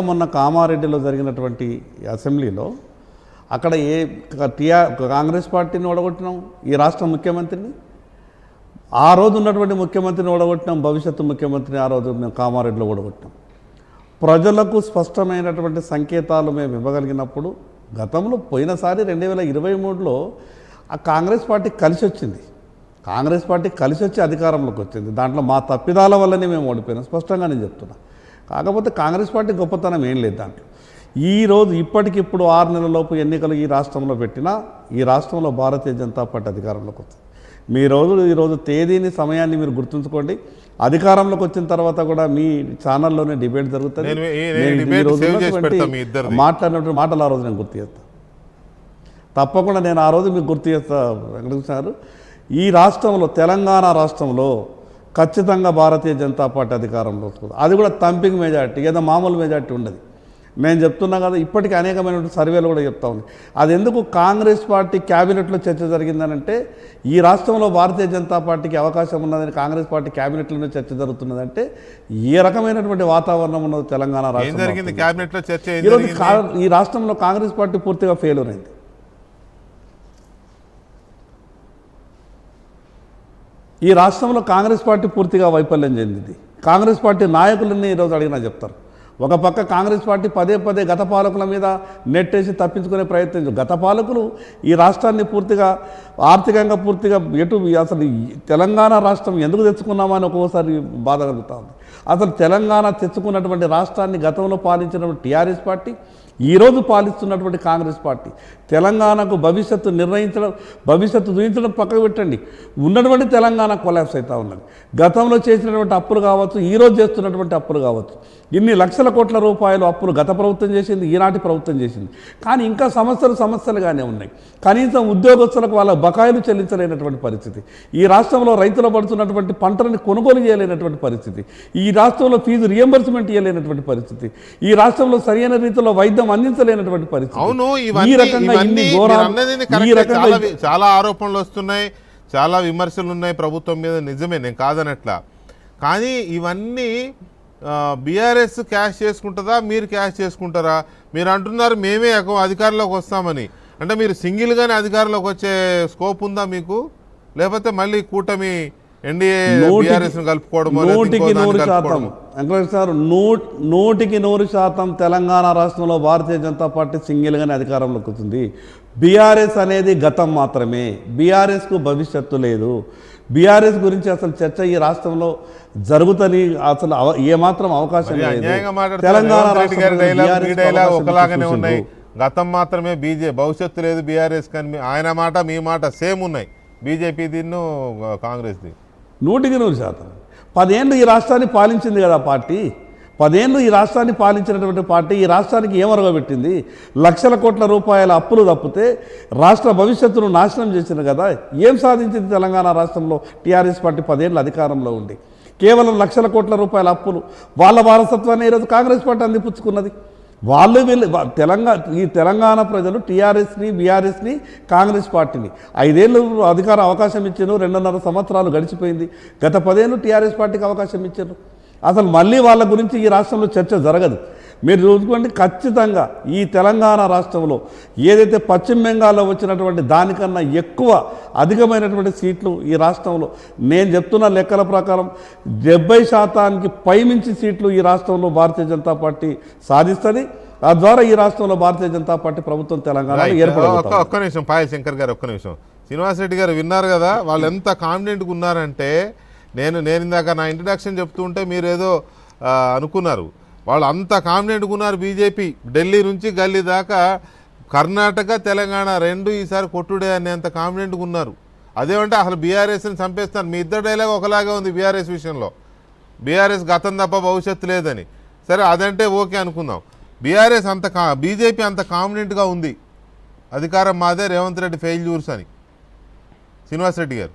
మొన్న కామారెడ్డిలో జరిగినటువంటి అసెంబ్లీలో అక్కడ కాంగ్రెస్ పార్టీని ఓడగొట్టినాం, ఈ రాష్ట్ర ముఖ్యమంత్రిని ఆ రోజు ఉన్నటువంటి ముఖ్యమంత్రిని ఓడగొట్టినాం, భవిష్యత్తు ముఖ్యమంత్రిని ఆ రోజు మేము కామారెడ్డిలో ఓడగొట్టినాం. ప్రజలకు స్పష్టమైనటువంటి సంకేతాలు మేము ఇవ్వగలిగినప్పుడు గతంలో పోయినసారి 2023లో ఆ కాంగ్రెస్ పార్టీ కలిసి వచ్చింది. కాంగ్రెస్ పార్టీ కలిసి వచ్చి అధికారంలోకి వచ్చింది. దాంట్లో మా తప్పిదాల వల్లనే మేము ఓడిపోయినాం, స్పష్టంగా నేను చెప్తున్నా. కాకపోతే కాంగ్రెస్ పార్టీ గొప్పతనం ఏం లేదు దాంట్లో. ఈరోజు ఇప్పటికిప్పుడు 6 నెలలలోపు ఎన్నికలు ఈ రాష్ట్రంలో పెట్టినా ఈ రాష్ట్రంలో భారతీయ జనతా పార్టీ అధికారంలోకి వస్తుంది. ఈరోజు తేదీని సమయాన్ని మీరు గుర్తుంచుకోండి. అధికారంలోకి వచ్చిన తర్వాత కూడా మీ ఛానల్లోనే డిబేట్ జరుగుతుంది. మాట్లాడినటువంటి మాటలు ఆ రోజు నేను గుర్తు చేస్తాను, తప్పకుండా నేను ఆ రోజు మీకు గుర్తు చేస్తా. వెంకటేశ్వర, ఈ రాష్ట్రంలో తెలంగాణ రాష్ట్రంలో ఖచ్చితంగా భారతీయ జనతా పార్టీ అధికారంలో వస్తుంది. అది కూడా తంపింగ్ మెజార్టీ, ఏదో మామూలు మెజార్టీ ఉండదు. నేను చెప్తున్నా కదా, ఇప్పటికీ అనేకమైనటువంటి సర్వేలు కూడా చెప్తా ఉంది. అది ఎందుకు కాంగ్రెస్ పార్టీ క్యాబినెట్లో చర్చ జరిగిందనంటే ఈ రాష్ట్రంలో భారతీయ జనతా పార్టీకి అవకాశం ఉన్నదని కాంగ్రెస్ పార్టీ క్యాబినెట్లోనే చర్చ జరుగుతున్నదంటే ఏ రకమైనటువంటి వాతావరణం ఉన్నది తెలంగాణ రాష్ట్రంలో. ఈరోజు ఈ రాష్ట్రంలో కాంగ్రెస్ పార్టీ పూర్తిగా ఫెయిల్ అయింది. ఈ రాష్ట్రంలో కాంగ్రెస్ పార్టీ పూర్తిగా వైఫల్యం చెందింది. కాంగ్రెస్ పార్టీ నాయకులన్నీ ఈరోజు అడిగినా చెప్తారు. ఒక పక్క కాంగ్రెస్ పార్టీ పదే గత పాలకుల మీద నెట్టేసి తప్పించుకునే ప్రయత్నం. గత పాలకులు ఈ రాష్ట్రాన్ని పూర్తిగా ఆర్థికంగా పూర్తిగా అసలు తెలంగాణ రాష్ట్రం ఎందుకు తెచ్చుకున్నామని ఒక్కోసారి బాధ కలుగుతూ ఉంది. అసలు తెలంగాణ తెచ్చుకున్నటువంటి రాష్ట్రాన్ని గతంలో పాలించినటువంటి టీఆర్ఎస్ పార్టీ, ఈరోజు పాలిస్తున్నటువంటి కాంగ్రెస్ పార్టీ తెలంగాణకు భవిష్యత్తు చూపించడం పక్కకు పెట్టండి, ఉన్నటువంటి తెలంగాణ కొలాప్స్ అవుతూ ఉన్నది. గతంలో చేసినటువంటి అప్పులు కావచ్చు, ఈరోజు చేస్తున్నటువంటి అప్పులు కావచ్చు, ఇన్ని లక్షల కోట్ల రూపాయలు అప్పులు గత ప్రభుత్వం చేసింది, ఈనాటి ప్రభుత్వం చేసింది. కానీ ఇంకా సమస్యలుగానే ఉన్నాయి. కనీసం ఉద్యోగస్తులకు వాళ్ళ బకాయిలు చెల్లించలేనటువంటి పరిస్థితి, ఈ రాష్ట్రంలో రైతులు పడుతున్నటువంటి పంటలను కొనుగోలు చేయలేనటువంటి పరిస్థితి, ఈ రాష్ట్రంలో ఫీజు రియంబర్స్మెంట్ ఇవ్వలేనటువంటి పరిస్థితి, ఈ రాష్ట్రంలో సరైన రీతిలో వైద్యం అందించలేనటువంటి పరిస్థితి. ఈ రకంగా చాలా ఆరోపణలు వస్తున్నాయి, చాలా విమర్శలు ఉన్నాయి ప్రభుత్వం మీద, నిజమే, నేను కాదనట్లా. కానీ ఇవన్నీ బీఆర్ఎస్ క్యాష్ చేసుకుంటుందా, మీరు క్యాష్ చేసుకుంటారా? మీరు అంటున్నారు మేమే అధికారంలోకి వస్తామని. అంటే మీరు సింగిల్గానే అధికారంలోకి వచ్చే స్కోప్ ఉందా మీకు? లేకపోతే మళ్ళీ కూటమి ఎన్డీఏ బీఆర్ఎస్ కలుపుకోవడం? 100% వెంకటేశ్వర సార్, 100% తెలంగాణ రాష్ట్రంలో భారతీయ జనతా పార్టీ సింగిల్గానే అధికారంలోకి వస్తుంది. బీఆర్ఎస్ అనేది గతం మాత్రమే, బీఆర్ఎస్కు భవిష్యత్తు లేదు. బీఆర్ఎస్ గురించి అసలు చర్చ ఈ రాష్ట్రంలో జరుగుతని అసలు ఏమాత్రం అవకాశం లేదు. తెలంగాణ ఒకలాగానే ఉన్నాయి, గతం మాత్రమే భవిష్యత్తు లేదు బీఆర్ఎస్. కానీ ఆయన మాట మీ మాట సేమ్ ఉన్నాయి, బీజేపీ దీన్ని కాంగ్రెస్ ది. 100% 10 ఏళ్ళు ఈ రాష్ట్రాన్ని పాలించింది కదా పార్టీ. 10 ఏళ్ళు ఈ రాష్ట్రాన్ని పాలించినటువంటి పార్టీ ఈ రాష్ట్రానికి ఏమరగబెట్టింది? లక్షల కోట్ల రూపాయల అప్పులు తప్పితే రాష్ట్ర భవిష్యత్తును నాశనం చేసింది కదా. ఏం సాధించింది తెలంగాణ రాష్ట్రంలో టీఆర్ఎస్ పార్టీ 10 ఏళ్ళు అధికారంలో ఉండి? కేవలం లక్షల కోట్ల రూపాయల అప్పులు, వాళ్ళ వారసత్వాన్ని ఈరోజు కాంగ్రెస్ పార్టీ అందిపుచ్చుకున్నది. ఈ తెలంగాణ ప్రజలు టీఆర్ఎస్ని, బీఆర్ఎస్ని, కాంగ్రెస్ పార్టీని 5 ఏళ్ళు అధికార అవకాశం ఇచ్చారు. 2.5 సంవత్సరాలు గడిచిపోయింది. గత 10 ఏళ్ళు టీఆర్ఎస్ పార్టీకి అవకాశం ఇచ్చారు. అసలు మళ్ళీ వాళ్ళ గురించి ఈ రాష్ట్రంలో చర్చ జరగదు. మీరు చూసుకోండి, ఖచ్చితంగా ఈ తెలంగాణ రాష్ట్రంలో ఏదైతే పశ్చిమ బెంగాల్లో వచ్చినటువంటి దానికన్నా అధికమైనటువంటి సీట్లు ఈ రాష్ట్రంలో, నేను చెప్తున్న లెక్కల ప్రకారం 70% పైమించి సీట్లు ఈ రాష్ట్రంలో భారతీయ జనతా పార్టీ సాధిస్తుంది. తద్వారా ఈ రాష్ట్రంలో భారతీయ జనతా పార్టీ ప్రభుత్వం తెలంగాణలో ఏర్పడుతుంది. ఒక్క నిమిషం పాయల్ శంకర్ గారు, ఒక్క నిమిషం. శ్రీనివాస్ రెడ్డి గారు విన్నారు కదా, వాళ్ళు ఎంత కాన్ఫిడెంట్గా ఉన్నారంటే, నేను ఇందాక నా ఇంట్రడక్షన్ చెప్తూ ఉంటే మీరు ఏదో అనుకున్నారు, వాళ్ళు అంత కాన్ఫిడెంట్గా ఉన్నారు. బీజేపీ ఢిల్లీ నుంచి గల్లీ దాకా, కర్ణాటక తెలంగాణ 2 ఈసారి కొట్టుడే అనేంత కాన్ఫిడెంట్గా ఉన్నారు. అదేమంటే అసలు బీఆర్ఎస్ని చంపేస్తాను. మీ ఇద్దరు డైలాగ్ ఒకలాగే ఉంది బీఆర్ఎస్ విషయంలో. బీఆర్ఎస్ గతం తప్ప భవిష్యత్తు లేదని. సరే, అదంటే ఓకే అనుకుందాం. బీజేపీ అంత కాన్ఫిడెంట్గా ఉంది, అధికారం మాదే, రేవంత్ రెడ్డి ఫెయిల్యూర్స్ అని. శ్రీనివాస్ రెడ్డి గారు